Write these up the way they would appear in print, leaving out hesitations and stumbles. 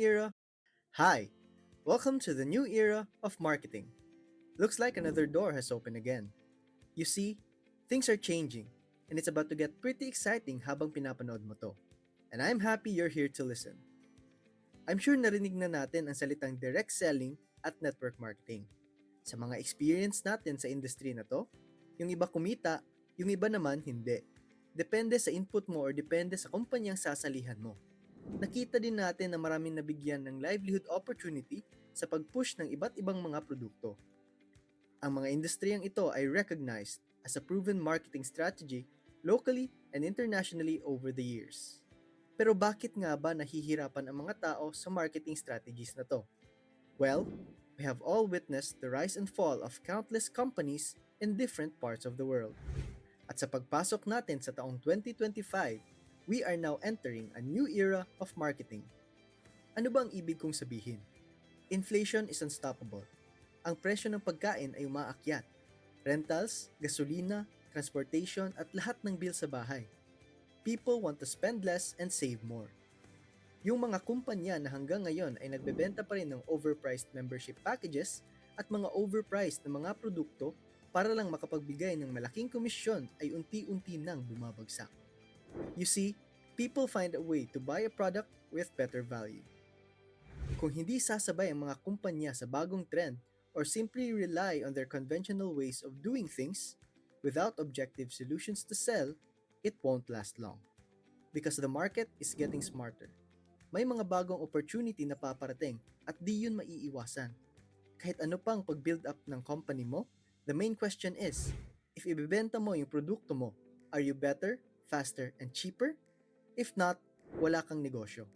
era. Hi, welcome to the new era of marketing. Looks like another door has opened again. You see, things are changing, and it's about to get pretty exciting habang pinapanood mo to. And I'm happy you're here to listen. I'm sure narinig na natin ang salitang direct selling at network marketing. Sa mga experience natin sa industry na to, yung iba kumita, yung iba naman hindi. Depende sa input mo or depende sa kumpanyang sasalihan mo. Nakita din natin na maraming nabigyan ng livelihood opportunity sa pag-push ng iba't ibang mga produkto. Ang mga industriyang ito ay recognized as a proven marketing strategy locally and internationally over the years. Pero bakit nga ba nahihirapan ang mga tao sa marketing strategies na to? Well, we have all witnessed the rise and fall of countless companies in different parts of the world. At sa pagpasok natin sa taong 2025, we are now entering a new era of marketing. Ano ba ang ibig kong sabihin? Inflation is unstoppable. Ang presyo ng pagkain ay umaakyat. Rentals, gasolina, transportation at lahat ng bill sa bahay. People want to spend less and save more. Yung mga kumpanya na hanggang ngayon ay nagbebenta pa rin ng overpriced membership packages at mga overpriced na mga produkto para lang makapagbigay ng malaking komisyon ay unti-unti nang bumabagsak. You see, people find a way to buy a product with better value. Kung hindi sasabay ang mga kumpanya sa bagong trend or simply rely on their conventional ways of doing things without objective solutions to sell, it won't last long. Because the market is getting smarter. May mga bagong opportunity na paparating at di yun maiiwasan. Kahit ano pang pag-build up ng company mo, the main question is, if ibebenta mo yung produkto mo, are you better, faster, and cheaper? If not, wala kang negosyo.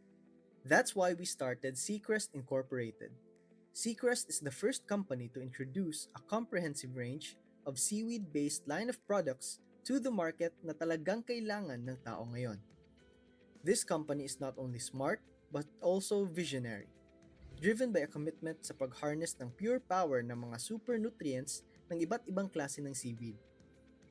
That's why we started Seacrest Incorporated. Seacrest is the first company to introduce a comprehensive range of seaweed-based line of products to the market na talagang kailangan ng tao ngayon. This company is not only smart, but also visionary. Driven by a commitment sa pag-harness ng pure power ng mga super nutrients ng iba't ibang klase ng seaweed.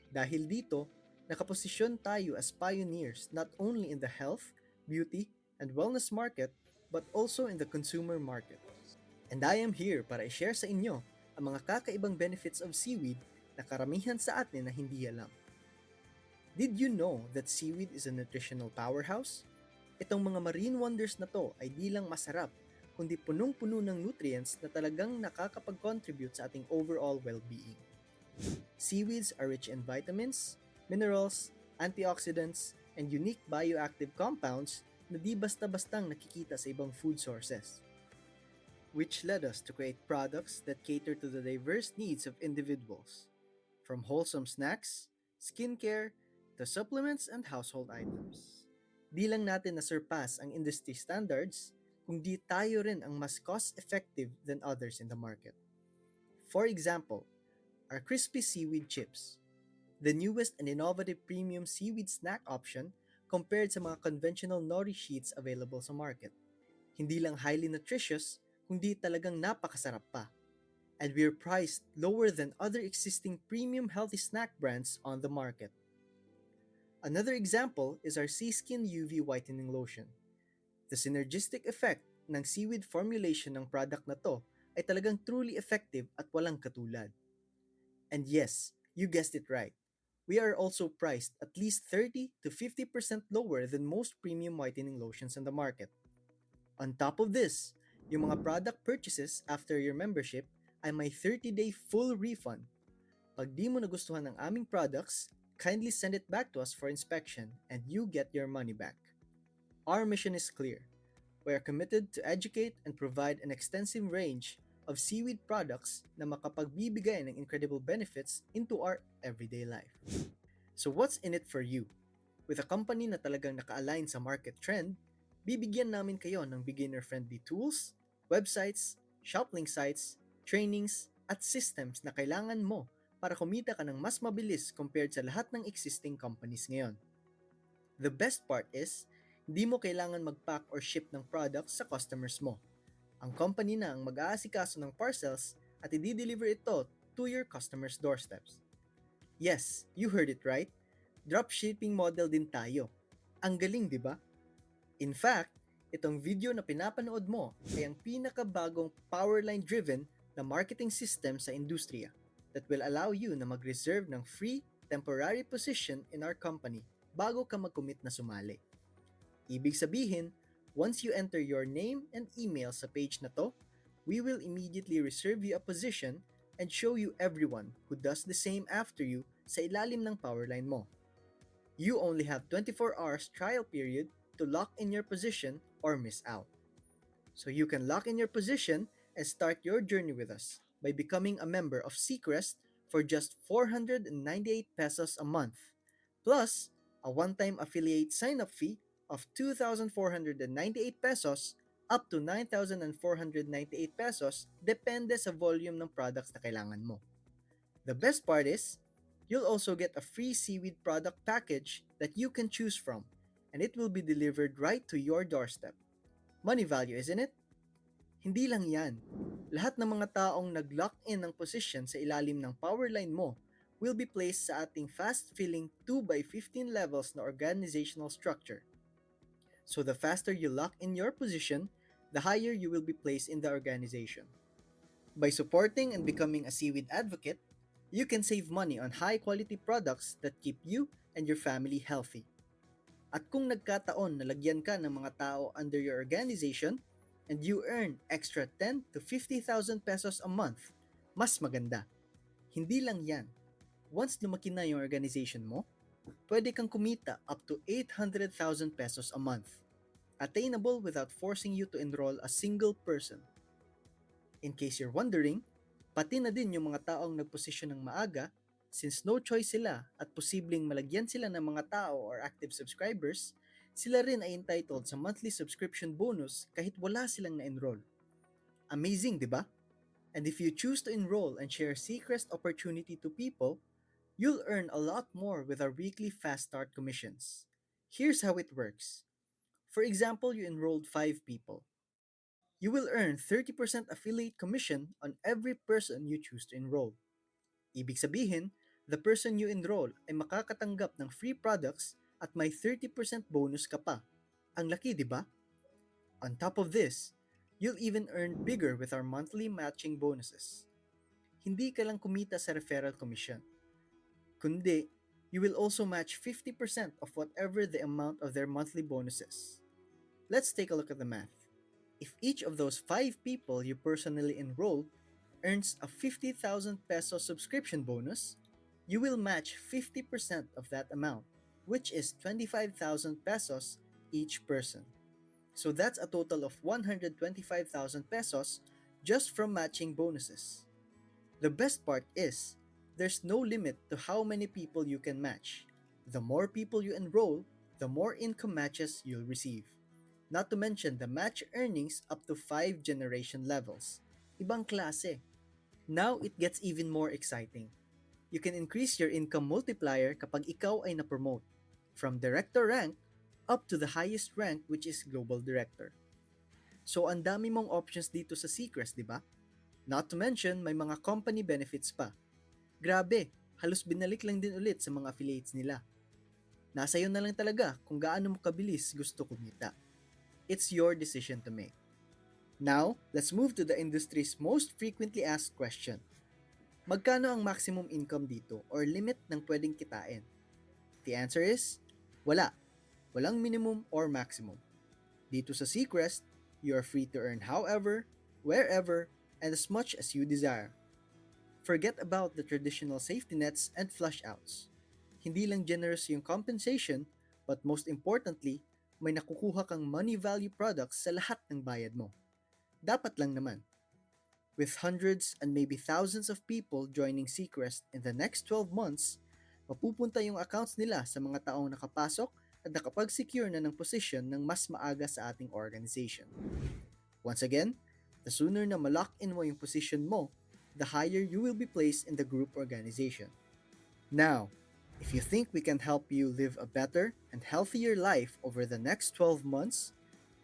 Dahil dito, nakaposisyon tayo as pioneers not only in the health, beauty, and wellness market, but also in the consumer market. And I am here para i-share sa inyo ang mga kakaibang benefits of seaweed na karamihan sa atin na hindi alam. Did you know that seaweed is a nutritional powerhouse? Itong mga marine wonders na to ay di lang masarap, kundi punong-puno ng nutrients na talagang nakakapag-contribute sa ating overall well-being. Seaweeds are rich in vitamins, minerals, antioxidants, and unique bioactive compounds na di basta-bastang nakikita sa ibang food sources. Which led us to create products that cater to the diverse needs of individuals, from wholesome snacks, skincare, to supplements and household items. Di lang natin na-surpass ang industry standards, kundi tayo rin ang mas cost-effective than others in the market. For example, our crispy seaweed chips, the newest and innovative premium seaweed snack option compared sa mga conventional nori sheets available sa market. Hindi lang highly nutritious, kundi talagang napakasarap pa. And we're priced lower than other existing premium healthy snack brands on the market. Another example is our Seaskin UV Whitening Lotion. The synergistic effect ng seaweed formulation ng product na to ay talagang truly effective at walang katulad. And yes, you guessed it right. We are also priced at least 30 to 50% lower than most premium whitening lotions on the market. On top of this, yung mga product purchases after your membership ay may 30-day full refund. Pag di mo nagustuhan ang aming products, kindly send it back to us for inspection and you get your money back. Our mission is clear. We are committed to educate and provide an extensive range of seaweed products na makapagbibigay ng incredible benefits into our everyday life. So what's in it for you? With a company na talagang naka-align sa market trend, bibigyan namin kayo ng beginner-friendly tools, websites, shoplink sites, trainings, at systems na kailangan mo para kumita ka ng mas mabilis compared sa lahat ng existing companies ngayon. The best part is, hindi mo kailangan mag-pack or ship ng products sa customers mo. Ang company na ang mag-aasikaso ng parcels at i-deliver ito to your customers' doorsteps. Yes, you heard it right. Dropshipping model din tayo. Ang galing, di ba? In fact, Itong video na pinapanood mo ay ang pinakabagong Powerline-driven na marketing system sa industriya that will allow you na mag-reserve ng free temporary position in our company bago ka mag-commit na sumali. Ibig sabihin, once you enter your name and email sa page na to, we will immediately reserve you a position and show you everyone who does the same after you sa ilalim ng Powerline mo. You only have 24 hours trial period to lock in your position or miss out. So you can lock in your position and start your journey with us by becoming a member of Seacrest for just 498 pesos a month, plus a one-time affiliate sign-up fee of 2,498 pesos up to 9,498 pesos depende sa volume ng products na kailangan mo. The best part is, you'll also get a free seaweed product package that you can choose from, and it will be delivered right to your doorstep. Money value, isn't it? Hindi lang yan. Lahat ng mga taong nag-lock in ng position sa ilalim ng Powerline mo will be placed sa ating fast-filling 2x15 levels na organizational structure. So the faster you lock in your position, the higher you will be placed in the organization. By supporting and becoming a seaweed advocate, you can save money on high-quality products that keep you and your family healthy. At kung nagkataon na lagyan ka ng mga tao under your organization and you earn extra 10 to 50,000 pesos a month, mas maganda. Hindi lang yan. Once lumaki na yung organization mo, pwede kang kumita up to 800,000 pesos a month. Attainable without forcing you to enroll a single person. In case you're wondering, pati na din yung mga taong nagposisyon ng maaga, since no choice sila at posibleng malagyan sila ng mga tao or active subscribers, sila rin ay entitled sa monthly subscription bonus kahit wala silang na-enroll. Amazing, di ba? And if you choose to enroll and share Seacrest opportunity to people, you'll earn a lot more with our weekly fast start commissions. Here's how it works. For example, you enrolled 5 people. You will earn 30% affiliate commission on every person you choose to enroll. Ibig sabihin, the person you enroll ay makakatanggap ng free products at may 30% bonus ka pa. Ang laki, di ba? On top of this, you'll even earn bigger with our monthly matching bonuses. Hindi ka lang kumita sa referral commission, kundi you will also match 50% of whatever the amount of their monthly bonuses. Let's take a look at the math. If each of those 5 people you personally enrolled earns a 50,000 peso subscription bonus, you will match 50% of that amount, which is 25,000 pesos each person. So that's a total of 125,000 pesos just from matching bonuses. The best part is, there's no limit to how many people you can match. The more people you enroll, the more income matches you'll receive. Not to mention the match earnings up to 5 generation levels. Ibang klase. Now it gets even more exciting. You can increase your income multiplier kapag ikaw ay na-promote from director rank up to the highest rank, which is global director. So ang dami mong options dito sa Seacrest, di ba? Not to mention may mga company benefits pa. Grabe, halos binalik lang din ulit sa mga affiliates nila. Nasa iyo na lang talaga kung gaano mo kabilis gusto kumita. It's your decision to make. Now, let's move to the industry's most frequently asked question. Magkano ang maximum income dito or limit ng pwedeng kitain? The answer is, wala. Walang minimum or maximum. Dito sa Seacrest, you are free to earn however, wherever, and as much as you desire. Forget about the traditional safety nets and flush outs. Hindi lang generous yung compensation, but most importantly, may nakukuha kang money value products sa lahat ng bayad mo. Dapat lang naman. With hundreds and maybe thousands of people joining Seacrest in the next 12 months, mapupunta yung accounts nila sa mga taong nakapasok at nakapag-secure na ng position ng mas maaga sa ating organization. Once again, the sooner na ma-lock in mo yung position mo, the higher you will be placed in the group organization. Now, if you think we can help you live a better and healthier life over the next 12 months,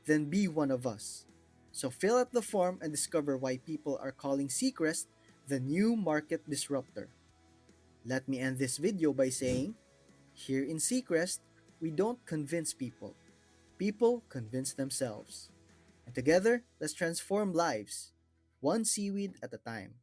then be one of us. So fill out the form and discover why people are calling Seacrest the new market disruptor. Let me end this video by saying, here in Seacrest, we don't convince people. People convince themselves. And together, let's transform lives, one seaweed at a time.